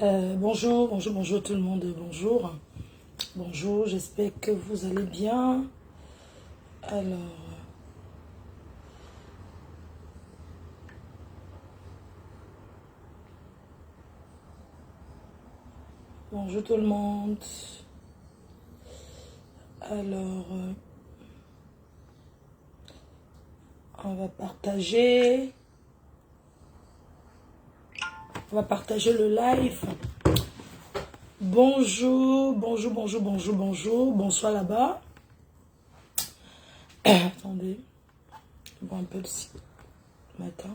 Bonjour tout le monde, bonjour. Bonjour, j'espère que vous allez bien. Alors, bonjour tout le monde. Alors, on va partager. On va partager le live. Bonjour. Bonsoir là-bas. Attendez. Je bois un peu de matin.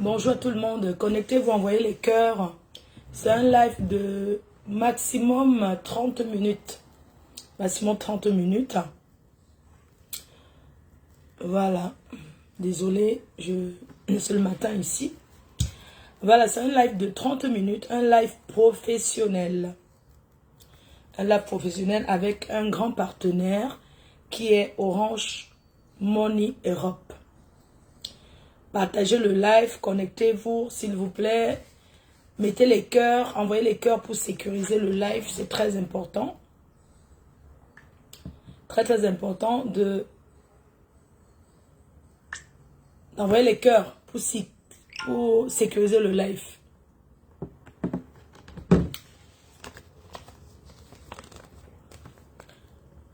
Bonjour à tout le monde. Connectez-vous, envoyez les cœurs. C'est un live de maximum 30 minutes. Maximum 30 minutes. Voilà. Désolé, c'est le matin ici. Voilà, c'est un live de 30 minutes. Un live professionnel. Un live professionnel avec un grand partenaire qui est Orange Money Europe. Partagez le live, connectez-vous s'il vous plaît. Mettez les cœurs, envoyez les cœurs pour sécuriser le live, c'est très important. Très important d'envoyer les cœurs pour sécuriser le live.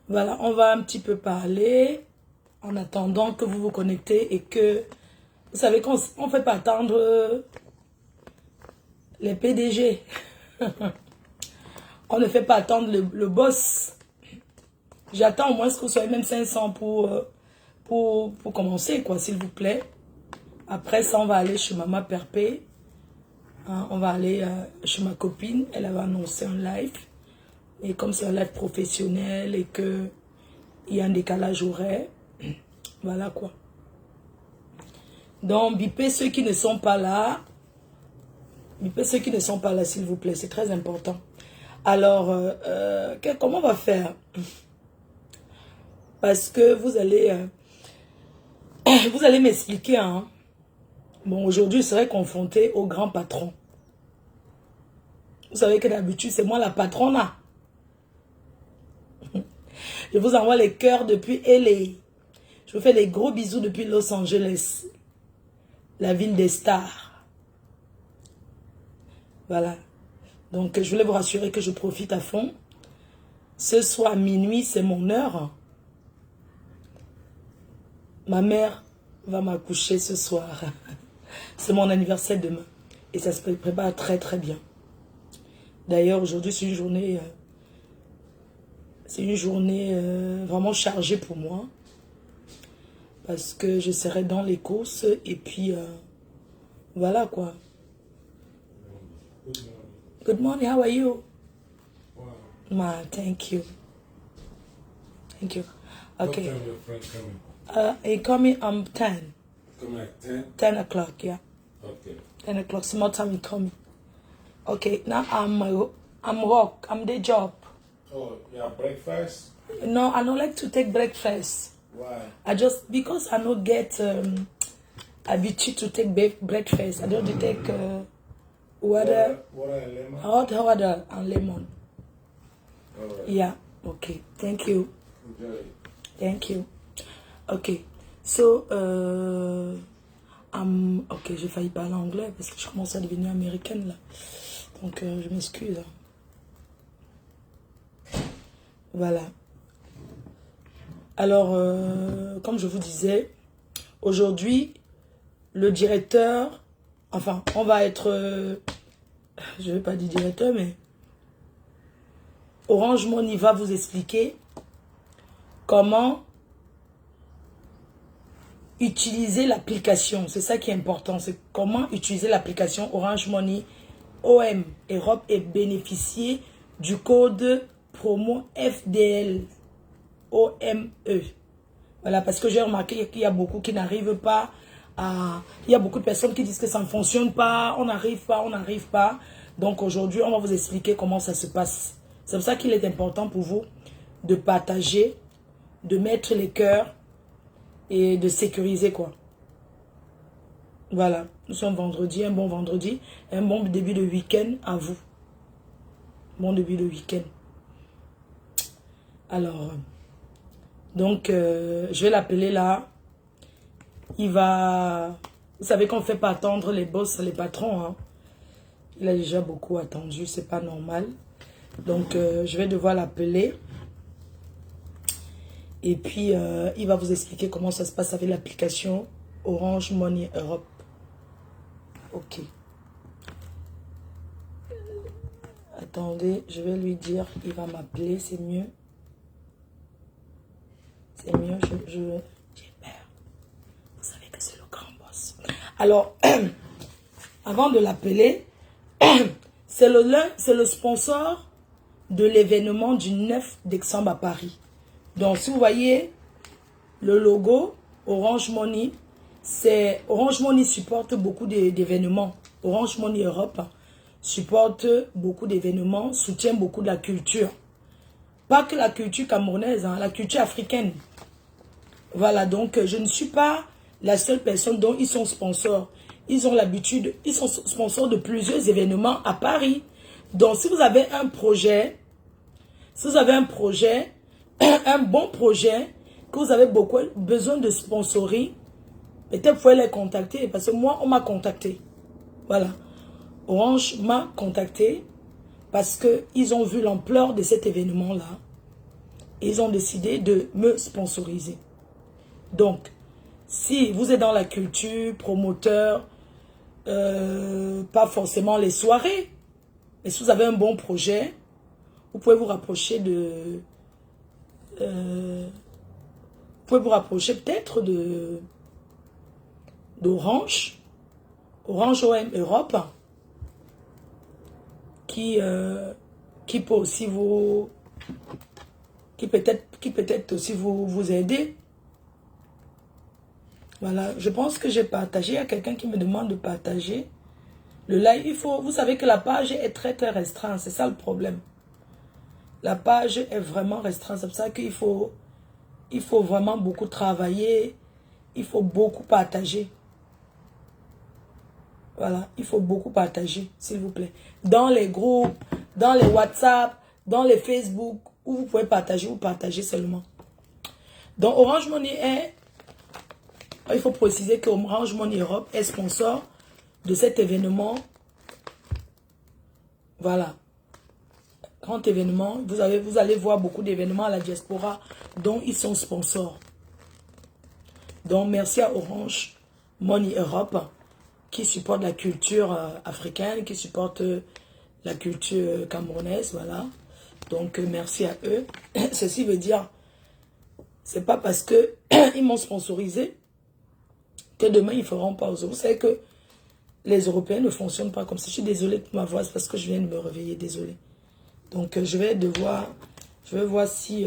Voilà, on va un petit peu parler en attendant que vous vous connectez et que... Vous savez qu'on ne fait pas attendre les PDG. On ne fait pas attendre le boss. J'attends au moins que vous soyez même 500 pour commencer, quoi, s'il vous plaît. Après ça, on va aller chez Maman Perpé. Hein, on va aller chez ma copine. Elle avait annoncé un live. Et comme c'est un live professionnel et qu'il y a un décalage horaire, voilà quoi. Donc, bipez ceux qui ne sont pas là. Bipez ceux qui ne sont pas là, s'il vous plaît. C'est très important. Alors, comment on va faire? Parce que vous allez m'expliquer. Hein. Bon, aujourd'hui, je serai confronté au grand patron. Vous savez que d'habitude, c'est moi la patronne. Je vous envoie les cœurs depuis LA. Je vous fais des gros bisous depuis Los Angeles. La ville des stars. Voilà. Donc, je voulais vous rassurer que je profite à fond. Ce soir, minuit, c'est mon heure. Ma mère va m'accoucher ce soir. C'est mon anniversaire demain. Et ça se prépare très très bien. D'ailleurs, aujourd'hui, c'est une journée... vraiment chargée pour moi. Parce que je serai dans les courses et puis voilà quoi. Good morning, how are you? Ma, thank you. Thank you. Okay. What time your friend coming? He coming 10. Coming at 10? 10 o'clock, yeah. Okay. 10 o'clock, small time he coming. Okay, now I'm work. I'm the job. Oh, you have breakfast? No, I don't like to take breakfast. Why? Because I don't get habitude to take breakfast. I don't take water and lemon? hot water and lemon. All right. Yeah, okay. Thank you. Enjoy it. Thank you. Okay. So, ok, j'ai failli parler anglais parce que je commence à devenir américaine là. Donc, je m'excuse. Voilà. Alors, comme je vous disais, aujourd'hui, le directeur, enfin, on va être, je ne vais pas dire directeur, mais Orange Money va vous expliquer comment utiliser l'application. C'est ça qui est important, c'est comment utiliser l'application Orange Money OM Europe et bénéficier du code promo FDL OME. Voilà, parce que j'ai remarqué qu'il y a beaucoup qui n'arrivent pas à... Il y a beaucoup de personnes qui disent que ça ne fonctionne pas, on n'arrive pas. Donc aujourd'hui, on va vous expliquer comment ça se passe. C'est pour ça qu'il est important pour vous de partager, de mettre les cœurs et de sécuriser quoi. Voilà, nous sommes vendredi, un bon début de week-end à vous. Bon début de week-end. Alors, donc, je vais l'appeler là. Il va... Vous savez qu'on ne fait pas attendre les boss, les patrons. Hein. Il a déjà beaucoup attendu, c'est pas normal. Donc, je vais devoir l'appeler. Et puis, il va vous expliquer comment ça se passe avec l'application Orange Money Europe. Ok. Attendez, je vais lui dire, il va m'appeler, c'est mieux. C'est mieux, j'ai peur. Vous savez que c'est le grand boss. Alors, avant de l'appeler, c'est le sponsor de l'événement du 9 décembre à Paris. Donc, si vous voyez le logo Orange Money, Orange Money supporte beaucoup d'événements. Orange Money Europe supporte beaucoup d'événements, soutient beaucoup de la culture. Pas que la culture camerounaise, hein, la culture africaine. Voilà, donc je ne suis pas la seule personne dont ils sont sponsors. Ils ont l'habitude, ils sont sponsors de plusieurs événements à Paris. Donc si vous avez un projet, un bon projet, que vous avez beaucoup besoin de sponsoring, peut-être vous pouvez les contacter, parce que moi, on m'a contacté. Voilà. Orange m'a contacté parce qu'ils ont vu l'ampleur de cet événement-là. Ils ont décidé de me sponsoriser. Donc, si vous êtes dans la culture, promoteur, pas forcément les soirées, mais si vous avez un bon projet, vous pouvez vous rapprocher de... vous pouvez vous rapprocher peut-être d'Orange, Orange OM Europe, qui peut aussi vous... qui peut-être aussi vous aider. Voilà, je pense que j'ai partagé. Il y a quelqu'un qui me demande de partager le live. Vous savez que la page est très restreinte, c'est ça le problème. La page est vraiment restreinte, c'est pour ça qu'il faut vraiment beaucoup travailler, il faut beaucoup partager. Voilà, il faut beaucoup partager, s'il vous plaît. Dans les groupes, dans les WhatsApp, dans les Facebook, où vous pouvez partager, vous partagez seulement. Donc Orange Money est... Il faut préciser que Orange Money Europe est sponsor de cet événement. Voilà. Grand événement. Vous allez voir beaucoup d'événements à la diaspora dont ils sont sponsors. Donc, merci à Orange Money Europe qui supporte la culture africaine, qui supporte la culture camerounaise. Voilà. Donc, merci à eux. Ceci veut dire, c'est pas parce que ils m'ont sponsorisé que demain, ils ne feront pas aux autres. Vous savez que les Européens ne fonctionnent pas comme ça. Je suis désolée pour ma voix, c'est parce que je viens de me réveiller, désolée. Donc, je vais voir si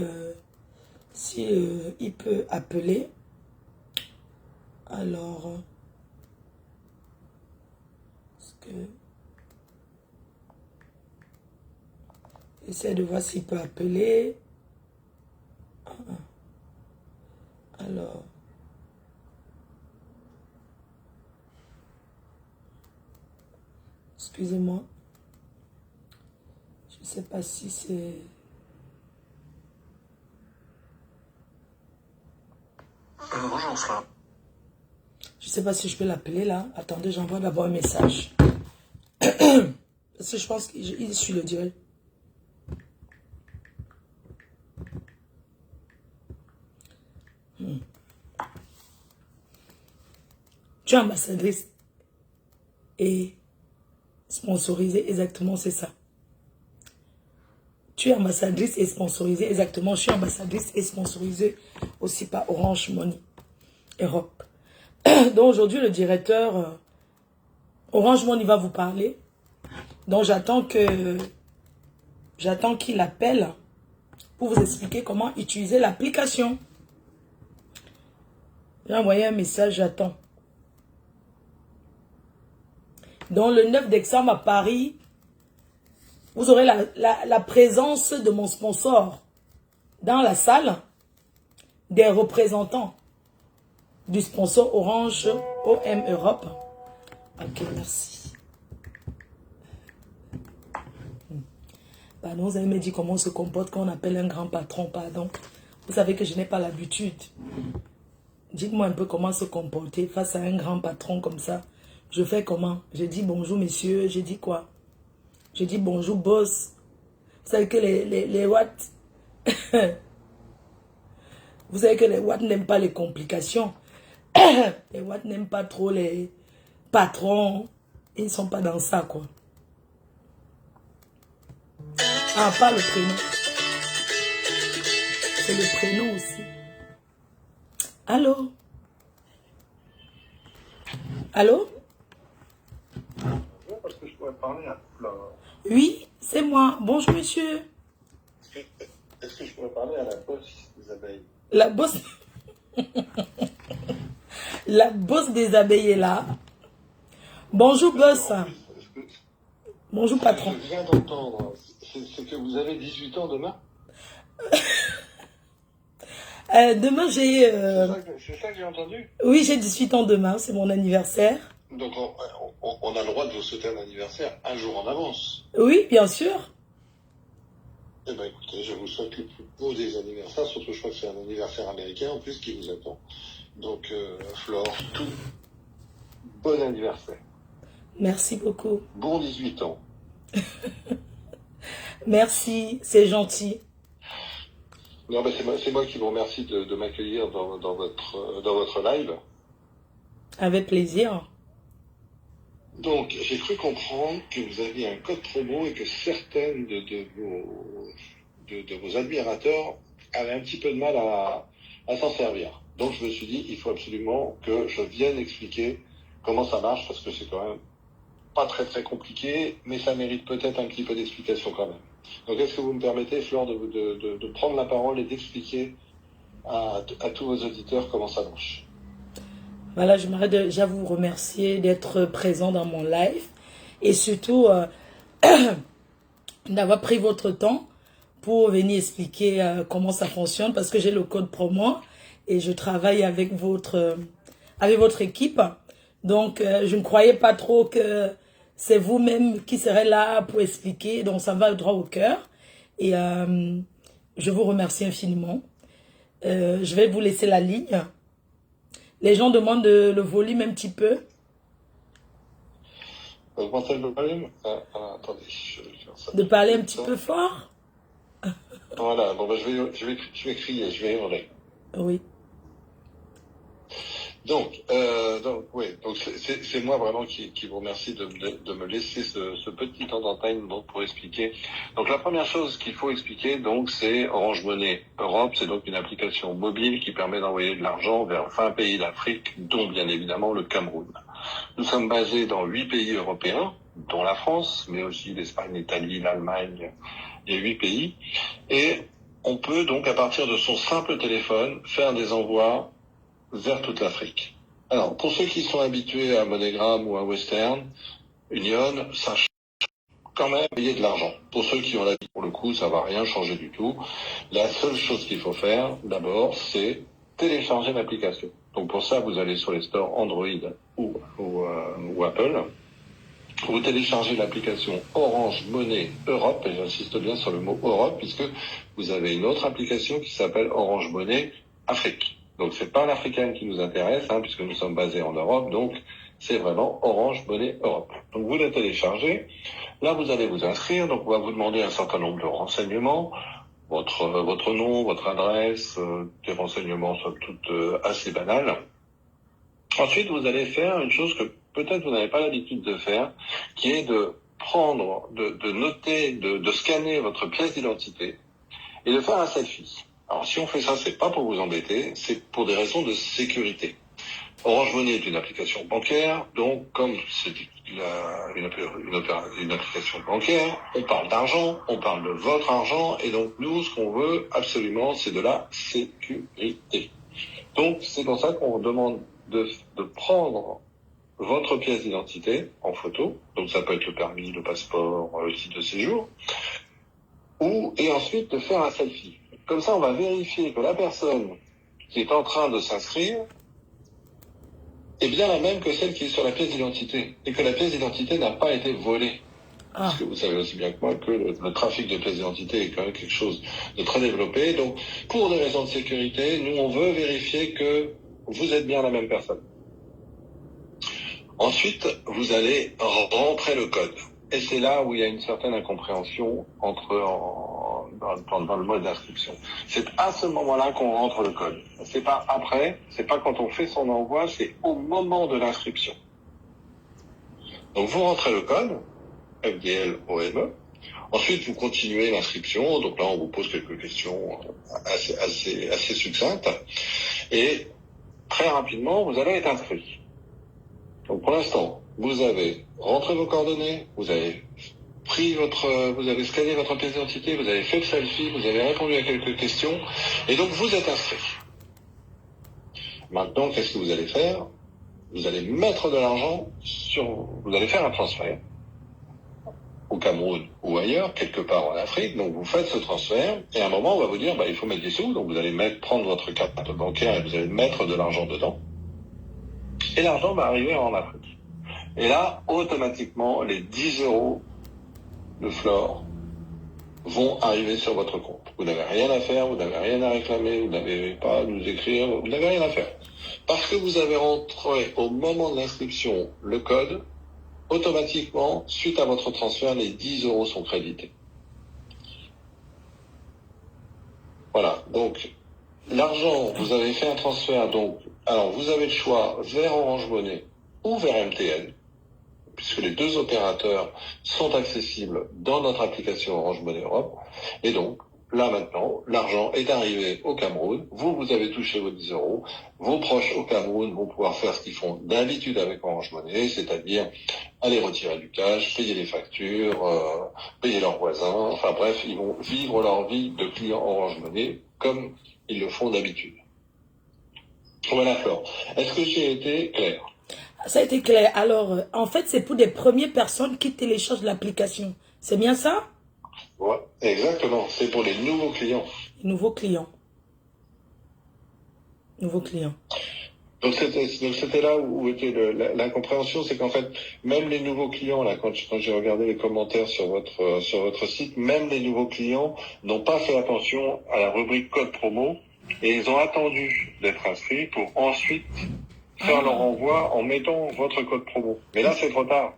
il peut appeler. Alors, j'essaie de voir s'il peut appeler. Alors... Excusez-moi. Je ne sais pas si c'est... Bonjour, François. Je ne sais pas si je peux l'appeler là. Attendez, j'envoie d'abord un message. Parce que je pense qu'il suit le direct. Tu es ambassadrice et sponsorisée, exactement, c'est ça. Tu es ambassadrice et sponsorisée, exactement. Je suis ambassadrice et sponsorisée aussi par Orange Money Europe. Donc aujourd'hui, le directeur Orange Money va vous parler. Donc j'attends qu'il appelle pour vous expliquer comment utiliser l'application. J'ai envoyé un message, j'attends. Donc le 9 décembre à Paris, vous aurez la présence de mon sponsor dans la salle, des représentants. du sponsor Orange OM Europe. Ok, merci. Pardon, vous avez me dit comment on se comporte quand on appelle un grand patron, pardon. Vous savez que je n'ai pas l'habitude. Dites-moi un peu comment se comporter face à un grand patron comme ça. Je fais comment? Je dis bonjour messieurs, je dis quoi? Je dis bonjour boss. Vous savez que les Watts, vous savez que les Watts n'aiment pas les complications. Les Watts n'aiment pas trop les patrons. Ils ne sont pas dans ça, quoi. Ah, pas le prénom. C'est le prénom aussi. Allô? Allô? Parce que je pourrais parler à Flore. Oui, c'est moi. Bonjour, monsieur. Est-ce que je pourrais parler à la bosse des abeilles? La bosse... La bosse des abeilles est là. Bonjour, boss. Bonjour, patron. Je viens d'entendre, c'est que vous avez 18 ans demain? Demain, j'ai... C'est ça que j'ai entendu? Oui, j'ai 18 ans demain. C'est mon anniversaire. Donc on a le droit de vous souhaiter un anniversaire un jour en avance. Oui, bien sûr. Eh bien écoutez, je vous souhaite le plus beau des anniversaires, surtout je crois que c'est un anniversaire américain en plus qui vous attend. Donc Flore, tout bon anniversaire. Merci beaucoup. Bon 18 ans. Merci, c'est gentil. Non, mais c'est moi qui vous remercie de m'accueillir dans votre live. Avec plaisir. Donc, j'ai cru comprendre que vous aviez un code promo et que certaines de vos admirateurs avaient un petit peu de mal à s'en servir. Donc, je me suis dit, il faut absolument que je vienne expliquer comment ça marche, parce que c'est quand même pas très très compliqué, mais ça mérite peut-être un petit peu d'explication quand même. Donc, est-ce que vous me permettez, Flore, de prendre la parole et d'expliquer à tous vos auditeurs comment ça marche? Voilà, j'aimerais déjà vous remercier d'être présent dans mon live et surtout d'avoir pris votre temps pour venir expliquer comment ça fonctionne parce que j'ai le code promo et je travaille avec votre équipe. Donc, je ne croyais pas trop que c'est vous-même qui serez là pour expliquer. Donc, ça va droit au cœur. Et je vous remercie infiniment. Je vais vous laisser la ligne. Les gens demandent le volume un petit peu. Augmenter le volume? Attendez, je vais faire ça. De parler un petit peu fort. Voilà, bon, ben, je vais crier, je vais hurler. Oui. Donc oui, donc c'est moi vraiment qui vous remercie de me laisser ce petit temps d'antenne donc pour expliquer. Donc la première chose qu'il faut expliquer donc c'est Orange Money Europe, c'est donc une application mobile qui permet d'envoyer de l'argent vers 20 pays d'Afrique, dont bien évidemment le Cameroun. Nous sommes basés dans 8 pays européens, dont la France, mais aussi l'Espagne, l'Italie, l'Allemagne, et 8 pays, et on peut donc à partir de son simple téléphone faire des envois vers toute l'Afrique. Alors, pour ceux qui sont habitués à MoneyGram ou à Western Union, sachez quand même payer de l'argent. Pour ceux qui ont l'habitude, pour le coup, ça va rien changer du tout. La seule chose qu'il faut faire, d'abord, c'est télécharger l'application. Donc pour ça, vous allez sur les stores Android ou Apple. Vous téléchargez l'application Orange Money Europe, et j'insiste bien sur le mot Europe, puisque vous avez une autre application qui s'appelle Orange Money Afrique. Donc c'est pas l'africaine qui nous intéresse, puisque nous sommes basés en Europe, donc c'est vraiment Orange Money Europe. Donc vous la téléchargez, là vous allez vous inscrire, donc on va vous demander un certain nombre de renseignements, votre nom, votre adresse, des renseignements somme toute assez banals. Ensuite vous allez faire une chose que peut-être vous n'avez pas l'habitude de faire, qui est de prendre, de noter, de scanner votre pièce d'identité et de faire un selfie. Alors si on fait ça, c'est pas pour vous embêter, c'est pour des raisons de sécurité. Orange Money est une application bancaire, donc comme c'est une application bancaire, on parle d'argent, on parle de votre argent, et donc nous, ce qu'on veut absolument, c'est de la sécurité. Donc c'est pour ça qu'on vous demande de prendre votre pièce d'identité en photo, donc ça peut être le permis, le passeport, le titre de séjour, et ensuite de faire un selfie. Comme ça, on va vérifier que la personne qui est en train de s'inscrire est bien la même que celle qui est sur la pièce d'identité, et que la pièce d'identité n'a pas été volée. Ah, Parce que vous savez aussi bien que moi que le trafic de pièces d'identité est quand même quelque chose de très développé. Donc, pour des raisons de sécurité, nous, on veut vérifier que vous êtes bien la même personne. Ensuite, vous allez rentrer le code. Et c'est là où il y a une certaine incompréhension dans le mode d'inscription. C'est à ce moment-là qu'on rentre le code. C'est pas après, c'est pas quand on fait son envoi, c'est au moment de l'inscription. Donc, vous rentrez le code, FDL-OME. Ensuite, vous continuez l'inscription. Donc là, on vous pose quelques questions assez succinctes. Et très rapidement, vous allez être inscrit. Donc pour l'instant, vous avez rentré vos coordonnées, vous avez scanné votre pièce d'identité, vous avez fait le selfie, vous avez répondu à quelques questions, et donc vous êtes inscrit. Maintenant, qu'est-ce que vous allez faire? Vous allez mettre de l'argent vous allez faire un transfert au Cameroun ou ailleurs, quelque part en Afrique. Donc vous faites ce transfert, et à un moment, on va vous dire, il faut mettre des sous, donc vous allez prendre votre carte bancaire et vous allez mettre de l'argent dedans. Et l'argent va arriver en Afrique. Et là, automatiquement, les 10 € de Flore vont arriver sur votre compte. Vous n'avez rien à faire, vous n'avez rien à réclamer, vous n'avez pas à nous écrire, vous n'avez rien à faire. Parce que vous avez rentré au moment de l'inscription le code, automatiquement, suite à votre transfert, les 10 € sont crédités. Voilà, donc l'argent, vous avez fait un transfert, donc alors vous avez le choix vers Orange Money ou vers MTN, puisque les deux opérateurs sont accessibles dans notre application Orange Money Europe. Et donc, là maintenant, l'argent est arrivé au Cameroun, vous avez touché vos 10 €, vos proches au Cameroun vont pouvoir faire ce qu'ils font d'habitude avec Orange Money, c'est-à-dire aller retirer du cash, payer les factures, payer leurs voisins, enfin bref, ils vont vivre leur vie de clients Orange Money comme ils le font d'habitude. Voilà, Flore. Est-ce que j'ai été clair? ça a été clair. Alors, en fait, c'est pour des premières personnes qui téléchargent l'application. C'est bien ça? Ouais, exactement. C'est pour les nouveaux clients. Nouveaux clients. Nouveaux clients. Donc c'était là où était l'incompréhension, c'est qu'en fait, même les nouveaux clients, là, quand j'ai regardé les commentaires sur votre site, même les nouveaux clients n'ont pas fait attention à la rubrique code promo et ils ont attendu d'être inscrits pour ensuite faire leur envoi en mettant votre code promo. Mais là, c'est trop tard.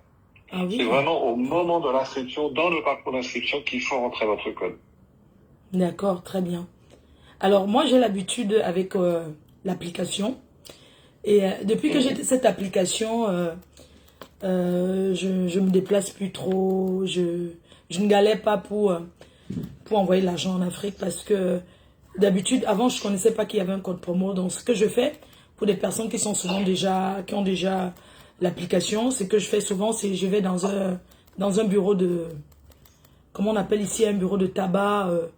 Ah oui. C'est vraiment au moment de l'inscription, dans le parcours d'inscription, qu'il faut rentrer votre code. D'accord, très bien. Alors, moi, j'ai l'habitude avec l'application. Et depuis que j'ai cette application, je me déplace plus trop. Je ne galère pas pour envoyer l'argent en Afrique parce que d'habitude, avant, je ne connaissais pas qu'il y avait un code promo. Donc, ce que je fais pour des personnes qui sont souvent qui ont déjà l'application, ce que je fais souvent, c'est je vais dans un bureau de, comment on appelle ici, un bureau de tabac, vous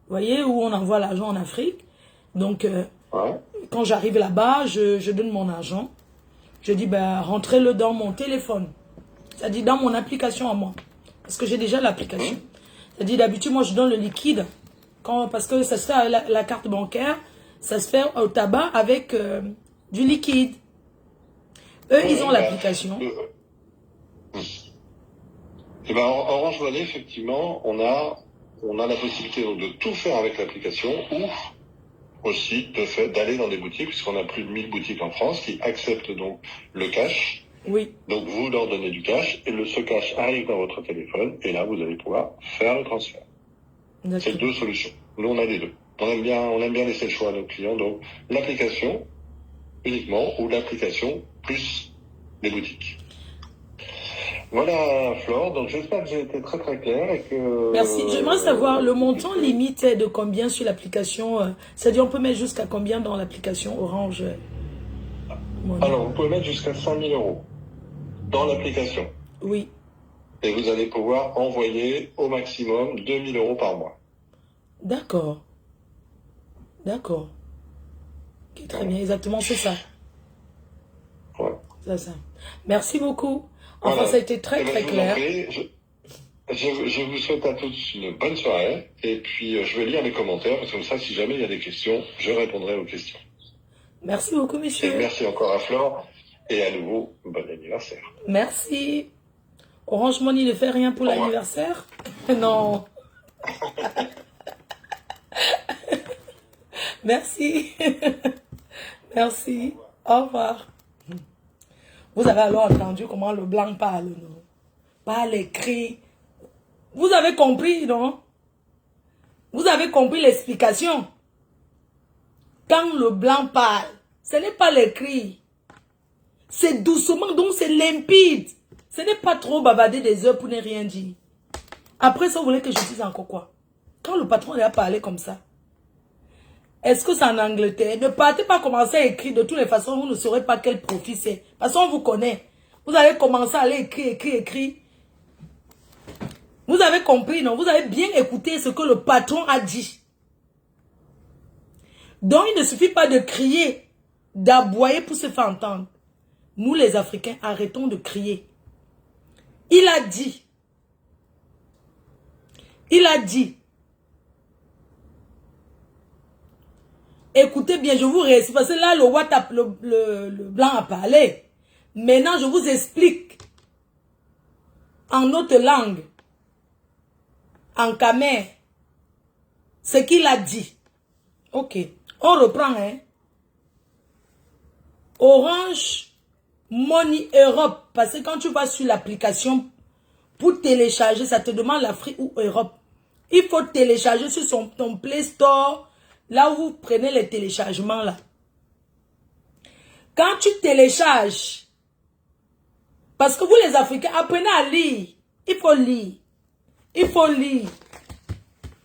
voyez, où on envoie l'argent en Afrique. Donc, quand j'arrive là-bas, je donne mon argent. Je dis, rentrez-le dans mon téléphone. C'est-à-dire dans mon application à moi. Parce que j'ai déjà l'application. C'est-à-dire, d'habitude, moi, je donne le liquide. Parce que ça se fait avec la carte bancaire. Ça se fait au tabac avec du liquide. Eux, ils ont l'application. Et Orange Money, effectivement, on a la possibilité de tout faire avec l'application ou aussi d'aller dans des boutiques, puisqu'on a plus de 1000 boutiques en France qui acceptent donc le cash. Oui. Donc vous leur donnez du cash et ce cash arrive dans votre téléphone et là vous allez pouvoir faire le transfert. C'est deux solutions. Nous on a les deux. On aime bien laisser le choix à nos clients, donc l'application uniquement ou l'application plus les boutiques. Voilà, Flore. Donc, j'espère que j'ai été très très clair et que... Merci. J'aimerais savoir le montant limite est de combien sur l'application. C'est-à-dire, on peut mettre jusqu'à combien dans l'application Orange? Alors, vous pouvez mettre jusqu'à 5 000 € dans l'application. Oui. Et vous allez pouvoir envoyer au maximum 2 000 € par mois. D'accord. D'accord. Okay, très bien, exactement, c'est ça. Ouais. C'est ça. Merci beaucoup. Enfin, voilà. Ça a été très très clair. Je vous souhaite à tous une bonne soirée. Et puis, je vais lire les commentaires. Parce que comme ça, si jamais il y a des questions, je répondrai aux questions. Merci beaucoup, monsieur. Et merci encore à Flore. Et à nouveau, bon anniversaire. Merci. Orange Money ne fait rien pour l'anniversaire? Non. Merci. Merci. Au revoir. Vous avez alors entendu comment le blanc parle, non? Pas l'écrit. Vous avez compris, non? Vous avez compris l'explication. Quand le blanc parle, ce n'est pas l'écrit. C'est doucement, donc c'est limpide. Ce n'est pas trop bavarder des heures pour ne rien dire. Après ça, vous voulez que je dise encore quoi? Quand le patron a parlé comme ça, est-ce que c'est en Angleterre? Ne partez pas commencer à écrire. De toutes les façons, vous ne saurez pas quel profit c'est. Parce qu'on vous connaît. Vous allez commencer à aller écrire. Vous avez compris, non? Vous avez bien écouté ce que le patron a dit. Donc, il ne suffit pas de crier, d'aboyer pour se faire entendre. Nous, les Africains, arrêtons de crier. Il a dit. Il a dit. Écoutez bien, je vous réexplique. Parce que là, le WhatsApp, le blanc a parlé. Maintenant, je vous explique. En notre langue. En Khmer. Ce qu'il a dit. Ok. On reprend, hein. Orange Money Europe. Parce que quand tu vas sur l'application pour télécharger, ça te demande l'Afrique ou Europe. Il faut télécharger sur ton Play Store. Là où vous prenez les téléchargements là. Quand tu télécharges, parce que vous les Africains, apprenez à lire. Il faut lire. Il faut lire.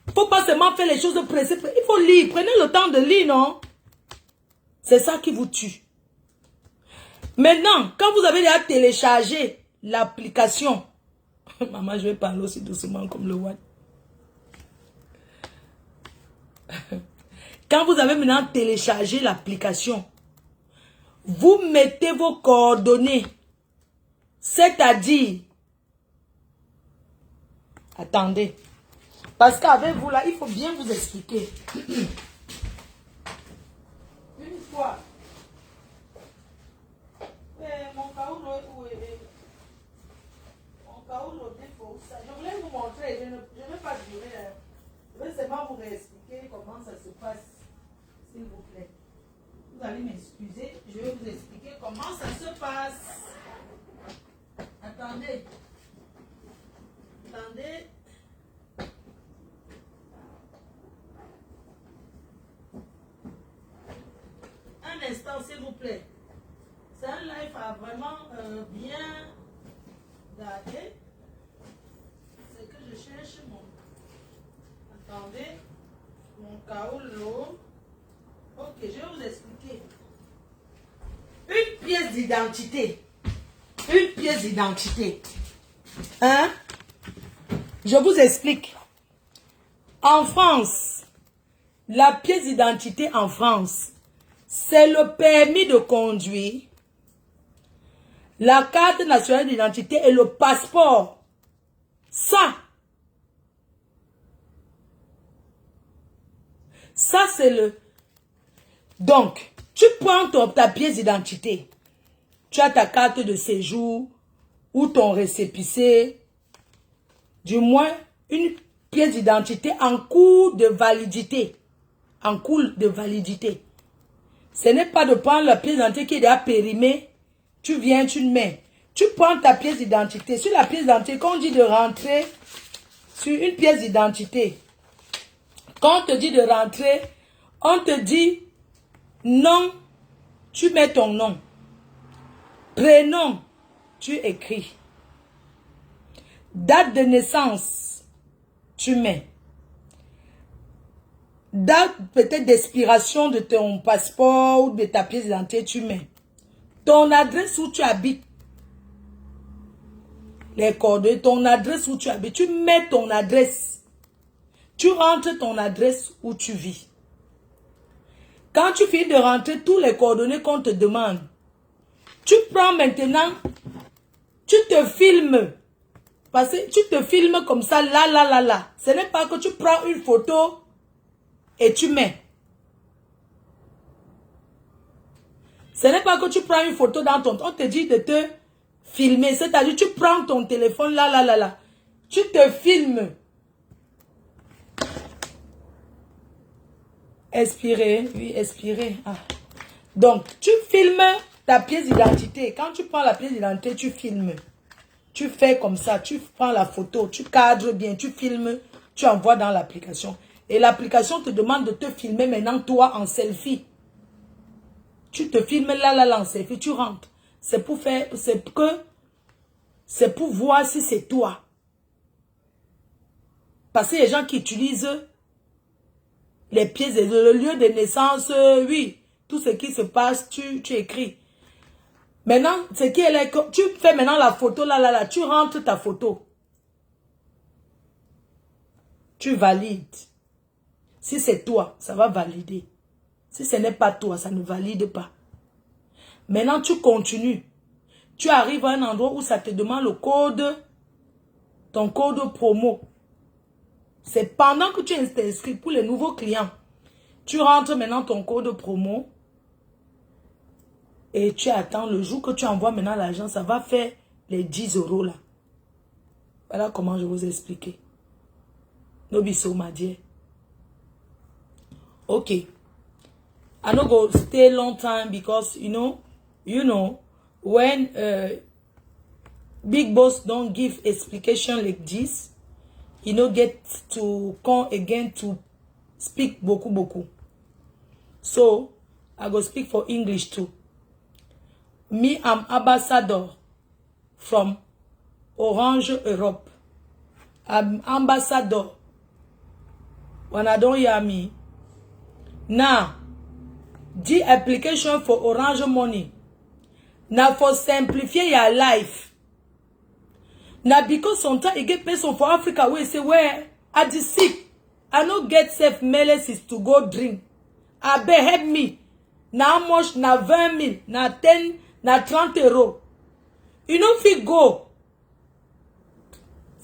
Il ne faut pas seulement faire les choses pressées. Il faut lire. Prenez le temps de lire, non? C'est ça qui vous tue. Maintenant, quand vous avez déjà téléchargé l'application, maman, je vais parler aussi doucement comme le Watt. Quand vous avez maintenant téléchargé l'application, vous mettez vos coordonnées. C'est-à-dire, attendez, parce qu'avec vous là, il faut bien vous expliquer. Une fois, mon caoutchouc défaut, je voulais vous montrer, je ne vais pas durer, je vais seulement vous réexpliquer comment ça se passe. S'il vous plaît. Vous allez m'excuser. Je vais vous expliquer comment ça se passe. Attendez. Attendez. Un instant, s'il vous plaît. C'est un live à vraiment bien gardé. C'est que je cherche mon... Attendez. Mon caoutchouc. Ok, je vais vous expliquer. Une pièce d'identité. Une pièce d'identité. Hein? Je vous explique. En France, la pièce d'identité en France, c'est le permis de conduire, la carte nationale d'identité et le passeport. Ça, c'est le... Donc, tu prends ta pièce d'identité. Tu as ta carte de séjour ou ton récépissé. Du moins, une pièce d'identité en cours de validité. En cours de validité. Ce n'est pas de prendre la pièce d'identité qui est déjà périmée. Tu viens, tu le mets. Tu prends ta pièce d'identité. Sur la pièce d'identité, quand on dit de rentrer sur une pièce d'identité, quand on te dit de rentrer, on te dit nom, tu mets ton nom. Prénom, tu écris. Date de naissance, tu mets. Date peut-être d'expiration de ton passeport ou de ta pièce d'identité, tu mets. Ton adresse où tu habites. Les coordonnées, ton adresse où tu habites. Tu mets ton adresse. Tu rentres ton adresse où tu vis. Quand tu finis de rentrer tous les coordonnées qu'on te demande, tu prends maintenant, tu te filmes. Parce que tu te filmes comme ça, là. Ce n'est pas que tu prends une photo et tu mets. Ce n'est pas que tu prends une photo dans ton... On te dit de te filmer. C'est-à-dire, tu prends ton téléphone là. Tu te filmes. Expirer. Oui, expirer. Ah. Donc, tu filmes ta pièce d'identité. Quand tu prends la pièce d'identité, tu filmes. Tu fais comme ça. Tu prends la photo. Tu cadres bien. Tu filmes. Tu envoies dans l'application. Et l'application te demande de te filmer maintenant, toi, en selfie. Tu te filmes là, en selfie. Tu rentres. C'est pour faire... C'est pour voir si c'est toi. Parce que les gens qui utilisent les pièces, le lieu de naissance, oui, tout ce qui se passe, tu écris. Maintenant, ce qui est là, tu fais maintenant la photo, là, tu rentres ta photo. Tu valides. Si c'est toi, ça va valider. Si ce n'est pas toi, ça ne valide pas. Maintenant, tu continues. Tu arrives à un endroit où ça te demande le code, ton code promo. C'est pendant que tu es inscrit pour les nouveaux clients. Tu rentres maintenant ton code promo et tu attends le jour que tu envoies maintenant l'argent. Ça va faire les 10 € là. Voilà comment je vous ai expliqué. Nobiso m'a dit. Ok. I don't go stay long time because you know, when big boss don't give explication like this, get to come again to speak beaucoup. So, I go speak for English too. Me, I'm ambassador from Orange Europe. I'm ambassador. When I don't hear me. Now, the application for Orange Money. Now, for simplify your life. Now, because sometimes you get person for Africa where say, where I the sick, I no get safe medicines to go drink. I beg help me. Now how much? Now 20 000, now 10, now 30 €. You know if you go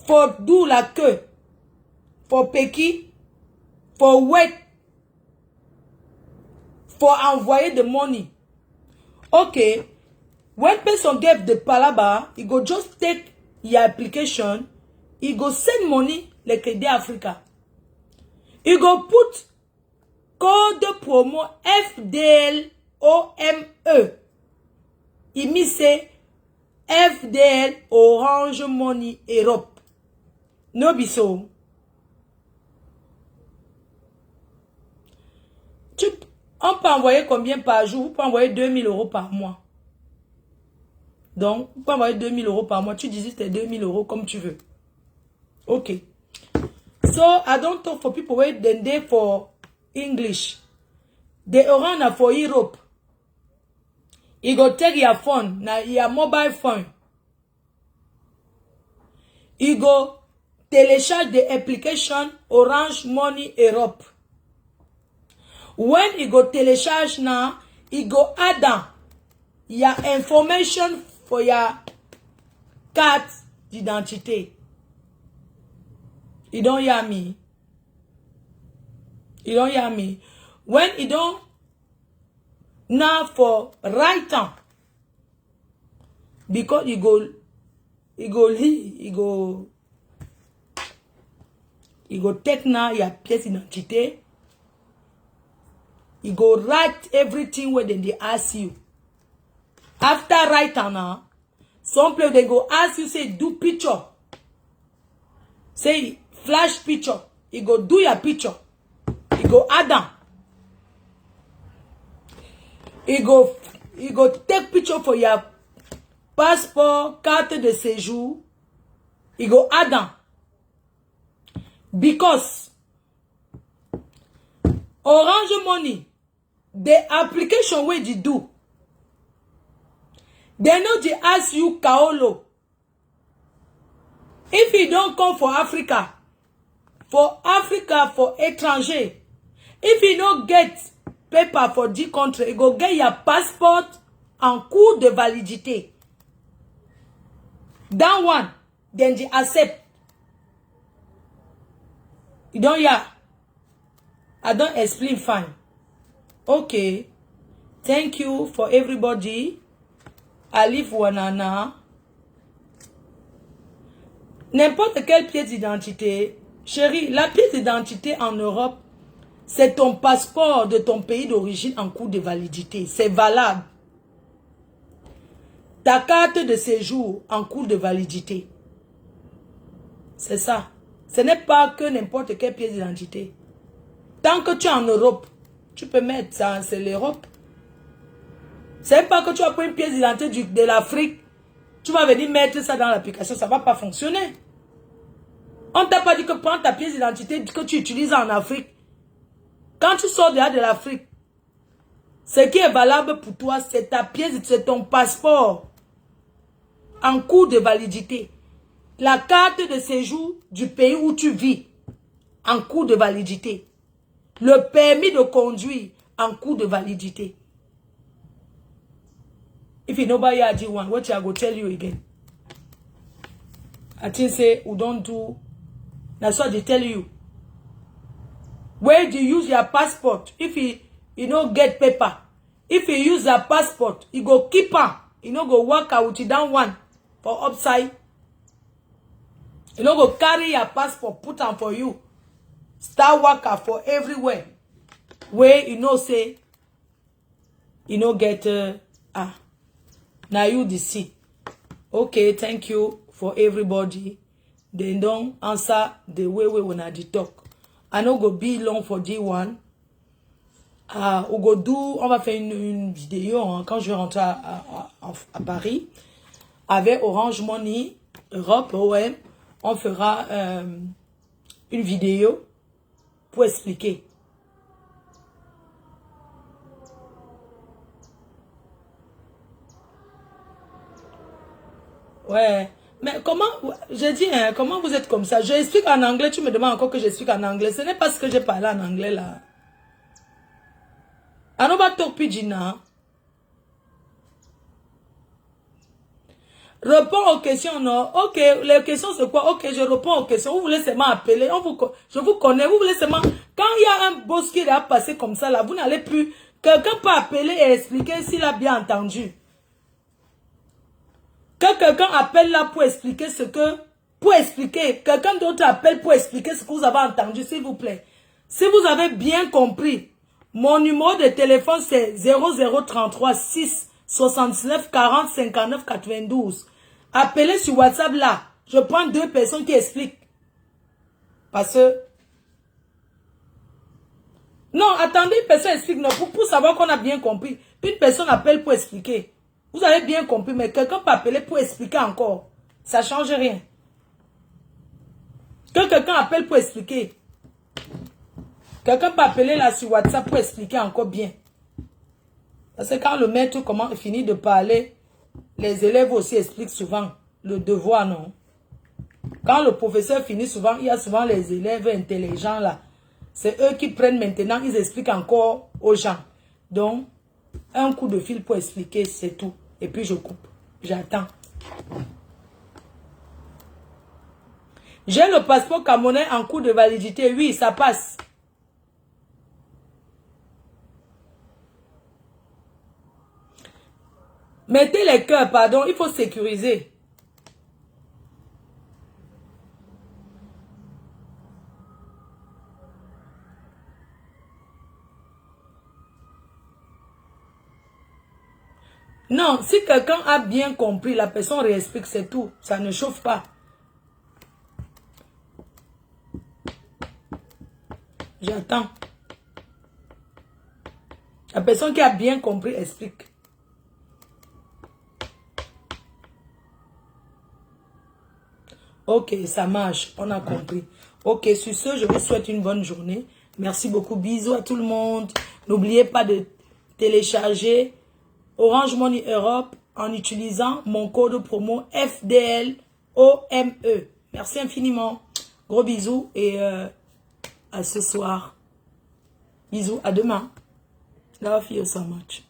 for do la queue, for peki, for wait, for envoyer the money. Okay, when person get the palaba, he go just take your application, he go send money like Crédit Africa. He go put code promo FDLOME. He me say FDL Orange Money Europe. No be so. On peut envoyer combien par jour? On peut envoyer 2 000 € par mois. Donc, on peut envoyer 2 000 € par mois. Tu dis tes 2 000 € comme tu veux. Ok. So, I don't talk for people wait then they for English. They around for Europe. You go take your phone, now your mobile phone. You go telecharge the application Orange Money Europe. When you go telecharge now, you go add on your information for your carte d'identité. You don't hear me? You don't hear me? When you don't, now for right time, because you go take now your pièce d'identité. You go write everything where they ask you. After write now, some place they go ask you, say do picture. Say flash picture. You go do your picture. You go add them. You go take picture for your passport, carte de séjour. You go add them. Because Orange Money, the application where you do, they know they ask you Kaolo. If you don't come for Africa, for étranger, if you don't get paper for the country, you go get your passport en cours de validité. That one, then they accept. You don't hear? I don't explain fine. Okay. Thank you for everybody. Alif Wanana. N'importe quelle pièce d'identité. Chérie, la pièce d'identité en Europe, c'est ton passeport de ton pays d'origine en cours de validité. C'est valable. Ta carte de séjour en cours de validité. C'est ça. Ce n'est pas que n'importe quelle pièce d'identité. Tant que tu es en Europe, tu peux mettre ça, c'est l'Europe. C'est pas que tu as pris une pièce d'identité de l'Afrique, tu vas venir mettre ça dans l'application, ça ne va pas fonctionner. On ne t'a pas dit que prends ta pièce d'identité que tu utilises en Afrique. Quand tu sors de l'Afrique, ce qui est valable pour toi, c'est ta pièce, c'est ton passeport en cours de validité. La carte de séjour du pays où tu vis en cours de validité. Le permis de conduire en cours de validité. If you nobody had you one, what I go tell you again? I think say we don't do. That's what they tell you. Where do you use your passport? If you don't get paper, if you use your passport, you go keep on. You know go work out with you down one for upside. You know go carry your passport, put on for you. Start worker for everywhere. Where you know say you know get now you deceive. Okay, thank you for everybody. They don't answer the way we wanna talk. I know go be long for D1. On va faire une vidéo hein, quand je vais rentrer à Paris avec Orange Money Europe. OM, on fera une vidéo pour expliquer. Ouais, mais comment, je dis, hein, comment vous êtes comme ça? Je explique en anglais, tu me demandes encore que j'explique en anglais. Ce n'est pas ce que j'ai parlé en anglais là. Anoba talk pidgin. Réponds aux questions, non? Ok, les questions c'est quoi? Ok, je réponds aux questions. Vous voulez seulement appeler, je vous connais, vous voulez seulement... Quand il y a un boss qui a passé comme ça là, vous n'allez plus... Quelqu'un peut appeler et expliquer s'il a bien entendu. Que quelqu'un appelle là pour expliquer ce que... Pour expliquer. Quelqu'un d'autre appelle pour expliquer ce que vous avez entendu, s'il vous plaît. Si vous avez bien compris, mon numéro de téléphone c'est 0033 6 69 40 59 92. Appelez sur WhatsApp là. Je prends 2 personnes qui expliquent. Parce que... Non, attendez, une personne explique. Non, pour savoir qu'on a bien compris. Une personne appelle pour expliquer. Vous avez bien compris, mais quelqu'un peut appeler pour expliquer encore. Ça ne change rien. Que quelqu'un appelle pour expliquer. Quelqu'un peut appeler là sur WhatsApp pour expliquer encore bien. Parce que quand le maître finit de parler, les élèves aussi expliquent souvent le devoir, non? Quand le professeur finit souvent, il y a souvent les élèves intelligents là. C'est eux qui prennent maintenant, ils expliquent encore aux gens. Donc, un coup de fil pour expliquer, c'est tout. Et puis je coupe. J'attends. J'ai le passeport camerounais en cours de validité. Oui, ça passe. Mettez les cœurs, pardon, il faut sécuriser. Non, si quelqu'un a bien compris, la personne réexplique, c'est tout. Ça ne chauffe pas. J'attends. La personne qui a bien compris explique. Ok, ça marche. On a compris. Ok, sur ce, je vous souhaite une bonne journée. Merci beaucoup. Bisous à tout le monde. N'oubliez pas de télécharger Orange Money Europe en utilisant mon code promo FDLOME. Merci infiniment. Gros bisous et à ce soir. Bisous, à demain. Love you so much.